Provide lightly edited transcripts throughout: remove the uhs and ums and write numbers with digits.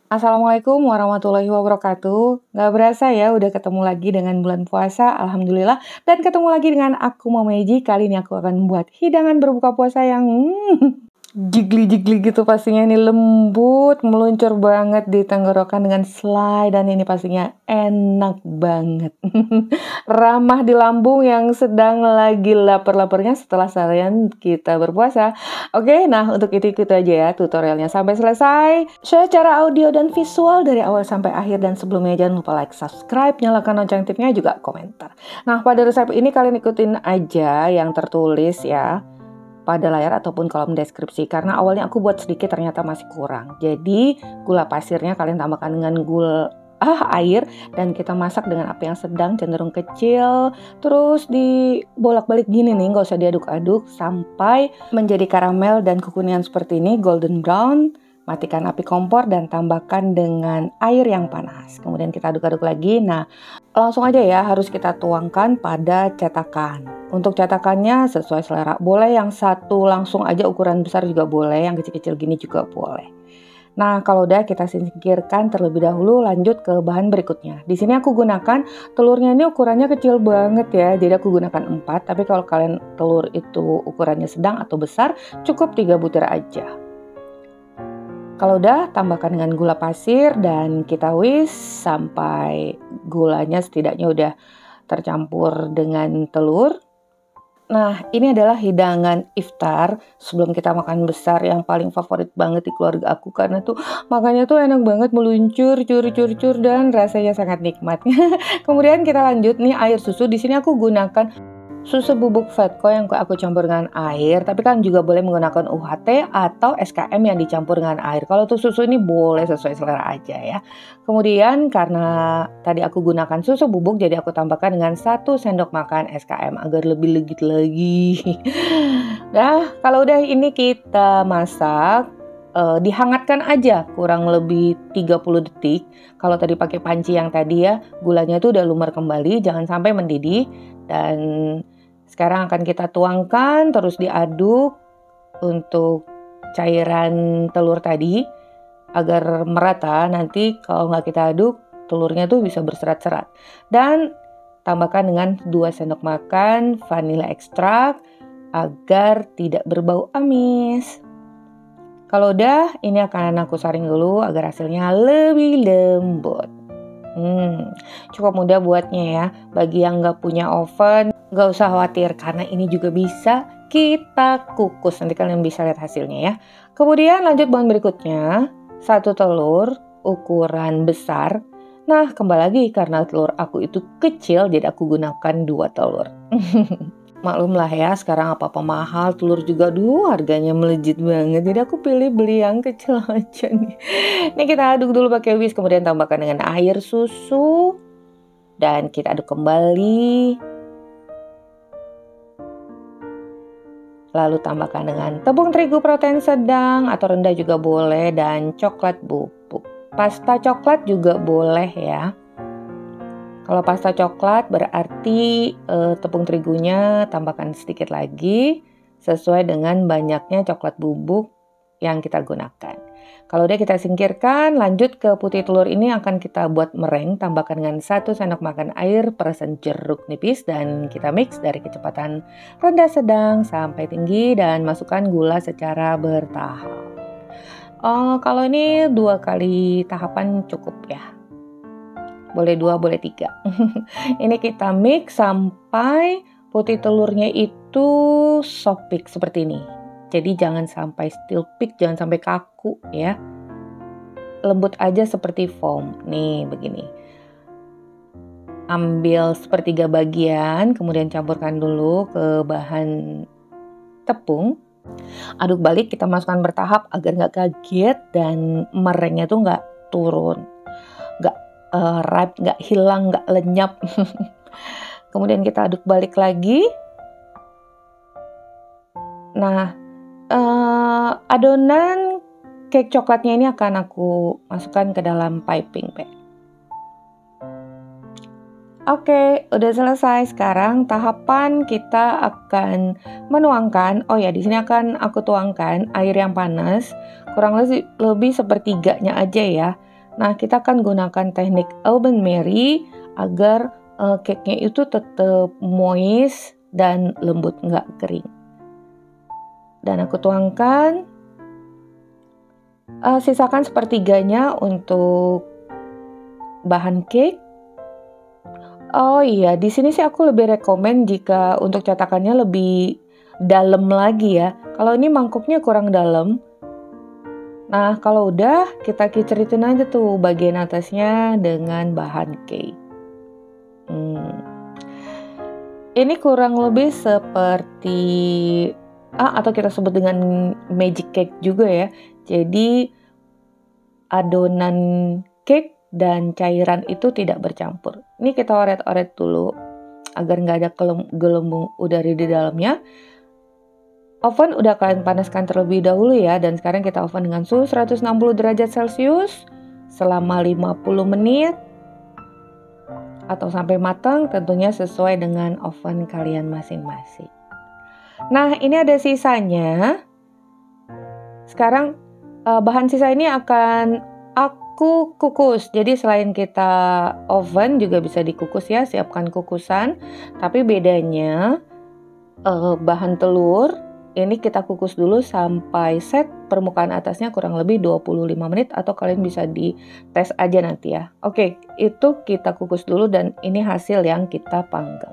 Assalamualaikum warahmatullahi wabarakatuh. Gak berasa ya udah ketemu lagi dengan bulan puasa, Alhamdulillah. Dan ketemu lagi dengan aku Momeji. Kali ini aku akan membuat hidangan berbuka puasa yang jigli-jigli gitu pastinya. Ini lembut, meluncur banget di tenggorokan dengan selai. Dan ini pastinya enak banget. Ramah di lambung yang sedang lagi lapar-laparnya setelah seharian kita berpuasa. Oke, nah untuk itu ikut aja ya tutorialnya sampai selesai. Secara audio dan visual dari awal sampai akhir, dan sebelumnya jangan lupa like, subscribe, nyalakan lonceng tipnya, juga komentar. Nah, pada resep ini kalian ikutin aja yang tertulis ya pada layar ataupun kolom deskripsi, karena awalnya aku buat sedikit ternyata masih kurang. Jadi gula pasirnya kalian tambahkan dengan air, dan kita masak dengan api yang sedang cenderung kecil, terus dibolak-balik gini nih, nggak usah diaduk-aduk sampai menjadi karamel dan kekuningan seperti ini, golden brown. Matikan api kompor dan tambahkan dengan air yang panas. Kemudian kita aduk-aduk lagi. Nah, langsung aja ya, harus kita tuangkan pada cetakan. Untuk cetakannya sesuai selera. Boleh yang satu langsung aja ukuran besar juga boleh, yang kecil-kecil gini juga boleh. Nah, kalau udah kita singkirkan terlebih dahulu, lanjut ke bahan berikutnya. Di sini aku gunakan telurnya, ini ukurannya kecil banget ya. Jadi aku gunakan 4, tapi kalau kalian telur itu ukurannya sedang atau besar, cukup 3 butir aja. Kalau udah, tambahkan dengan gula pasir dan kita whisk sampai gulanya setidaknya udah tercampur dengan telur. Nah, ini adalah hidangan iftar sebelum kita makan besar yang paling favorit banget di keluarga aku, karena tuh makannya tuh enak banget, meluncur, cur dan rasanya sangat nikmat. Kemudian kita lanjut nih, air susu. Di sini aku gunakan susu bubuk Fatco yang aku campur dengan air, tapi kan juga boleh menggunakan UHT atau SKM yang dicampur dengan air. Kalau untuk susu ini boleh sesuai selera aja ya. Kemudian karena tadi aku gunakan susu bubuk, jadi aku tambahkan dengan 1 sendok makan SKM agar lebih legit lagi. Nah, kalau udah ini kita masak. Dihangatkan aja kurang lebih 30 detik. Kalau tadi pakai panci yang tadi ya, gulanya itu udah lumar kembali, jangan sampai mendidih. Dan sekarang akan kita tuangkan, terus diaduk untuk cairan telur tadi agar merata. Nanti kalau nggak kita aduk, telurnya tuh bisa berserat-serat. Dan tambahkan dengan 2 sendok makan vanilla ekstrak agar tidak berbau amis. Kalau udah, ini akan aku saring dulu agar hasilnya lebih lembut. Cukup mudah buatnya ya. Bagi yang nggak punya oven, nggak usah khawatir karena ini juga bisa kita kukus. Nanti kalian bisa lihat hasilnya ya. Kemudian lanjut bahan berikutnya, 1 telur ukuran besar. Nah, kembali lagi karena telur aku itu kecil, jadi aku gunakan 2 telur. Maklum lah ya, sekarang apa-apa mahal, telur juga harganya melejit banget. Jadi aku pilih beli yang kecil aja nih. Ini kita aduk dulu pakai whisk, kemudian tambahkan dengan air susu. Dan kita aduk kembali. Lalu tambahkan dengan tepung terigu protein sedang atau rendah juga boleh, dan coklat bubuk. Pasta coklat juga boleh ya. Kalau pasta coklat berarti tepung terigunya tambahkan sedikit lagi sesuai dengan banyaknya coklat bubuk yang kita gunakan. Kalau udah kita singkirkan, lanjut ke putih telur. Ini akan kita buat meringue. Tambahkan dengan 1 sendok makan air, perasan jeruk nipis, dan kita mix dari kecepatan rendah sedang sampai tinggi, dan masukkan gula secara bertahap. Kalau ini 2 kali tahapan cukup ya. Boleh 2, boleh 3. Ini kita mix sampai putih telurnya itu soft peak seperti ini. Jadi jangan sampai still peak, jangan sampai kaku ya. Lembut aja seperti foam. Nih begini. Ambil sepertiga bagian, kemudian campurkan dulu ke bahan tepung. Aduk balik, kita masukkan bertahap agar nggak kaget dan meringuenya tuh nggak turun. Ripe, nggak hilang, nggak lenyap. Kemudian kita aduk balik lagi. Nah, adonan cake coklatnya ini akan aku masukkan ke dalam piping bag. Oke, udah selesai. Sekarang tahapan kita akan menuangkan. Oh ya, di sini akan aku tuangkan air yang panas, kurang lebih sepertiganya aja ya. Nah, kita akan gunakan teknik Alban Mary agar cake-nya itu tetap moist dan lembut, nggak kering. Dan aku tuangkan, sisakan sepertiganya untuk bahan cake. Oh iya, di sini sih aku lebih rekomen jika untuk cetakannya lebih dalam lagi ya. Kalau ini mangkuknya kurang dalam. Nah, kalau udah kita kiceritin aja tuh bagian atasnya dengan bahan cake. Ini kurang lebih seperti atau kita sebut dengan magic cake juga ya. Jadi adonan cake dan cairan itu tidak bercampur. Ini kita oret-oret dulu agar nggak ada gelembung udara di dalamnya. Oven udah kalian panaskan terlebih dahulu ya, dan sekarang kita oven dengan suhu 160 derajat Celcius selama 50 menit atau sampai matang, tentunya sesuai dengan oven kalian masing-masing. Nah, ini ada sisanya. Sekarang bahan sisa ini akan aku kukus. Jadi selain kita oven juga bisa dikukus ya, siapkan kukusan. Tapi bedanya bahan telur ini kita kukus dulu sampai set permukaan atasnya kurang lebih 25 menit atau kalian bisa dites aja nanti ya. Oke, itu kita kukus dulu dan ini hasil yang kita panggang.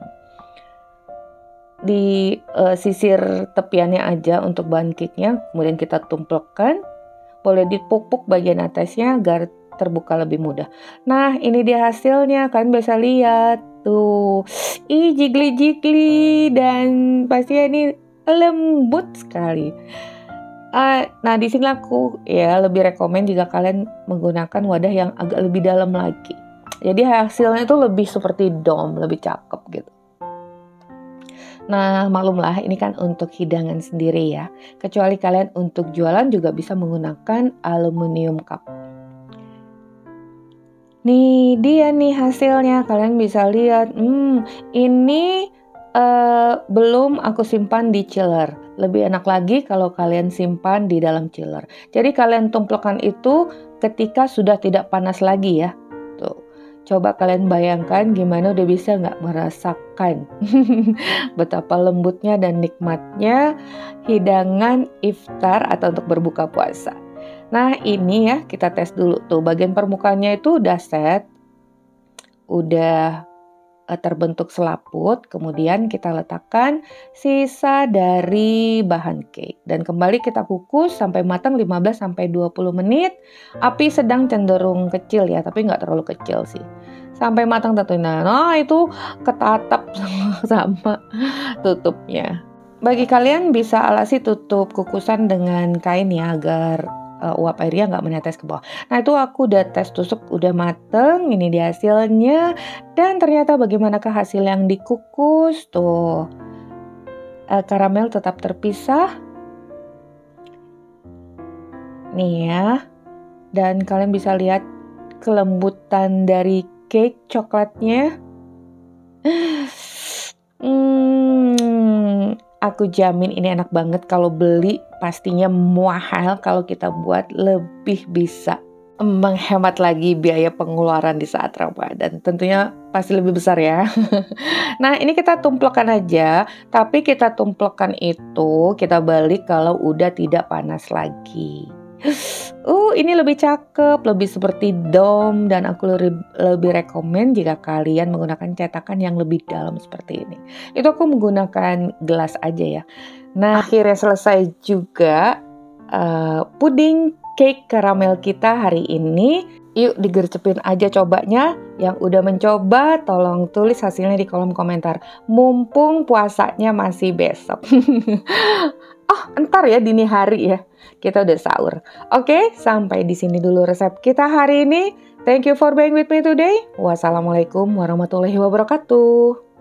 Di sisir tepiannya aja untuk bahan cake-nya, kemudian kita tumplekkan. Boleh dipuk-puk bagian atasnya agar terbuka lebih mudah. Nah, ini dia hasilnya. Kalian bisa lihat tuh. Jigli-jigli dan pastinya ini lembut sekali. Nah, di sini aku ya lebih rekomen jika kalian menggunakan wadah yang agak lebih dalam lagi. Jadi hasilnya itu lebih seperti dome, lebih cakep gitu. Nah, maklumlah ini kan untuk hidangan sendiri ya. Kecuali kalian untuk jualan juga bisa menggunakan aluminium cup. Nih dia nih hasilnya, kalian bisa lihat. Ini belum aku simpan di chiller. Lebih enak lagi kalau kalian simpan di dalam chiller. Jadi kalian tumplekkan itu ketika sudah tidak panas lagi ya. Tuh. Coba kalian bayangkan gimana udah bisa nggak merasakan betapa lembutnya dan nikmatnya hidangan iftar atau untuk berbuka puasa. Nah ini ya kita tes dulu tuh bagian permukaannya itu udah set, udah terbentuk selaput, kemudian kita letakkan sisa dari bahan cake dan kembali kita kukus sampai matang 15-20 menit. Api sedang cenderung kecil ya, tapi nggak terlalu kecil sih. Sampai matang tentunya. Nah itu ketatap sama tutupnya. Bagi kalian bisa alasi tutup kukusan dengan kain ya agar uap airnya nggak menetes ke bawah. Nah itu aku udah tes tusuk udah mateng, ini dia hasilnya. Dan ternyata bagaimanakah hasil yang dikukus tuh. Karamel tetap terpisah. Nih ya. Dan kalian bisa lihat kelembutan dari cake coklatnya. Aku jamin ini enak banget. Kalau beli pastinya mahal, kalau kita buat lebih bisa menghemat lagi biaya pengeluaran di saat Ramadan. Tentunya pasti lebih besar ya. Nah ini kita tumplekkan aja, tapi kita tumplekkan itu kita balik kalau udah tidak panas lagi. Ini lebih cakep, lebih seperti dome dan aku lebih rekomen jika kalian menggunakan cetakan yang lebih dalam seperti ini. Itu aku menggunakan gelas aja ya. Nah, akhirnya selesai juga puding cake karamel kita hari ini. Yuk digercepin aja cobanya. Yang udah mencoba tolong tulis hasilnya di kolom komentar. Mumpung puasanya masih besok. Entar ya dini hari ya. Kita udah sahur. Oke, sampai di sini dulu resep kita hari ini. Thank you for being with me today. Wassalamualaikum warahmatullahi wabarakatuh.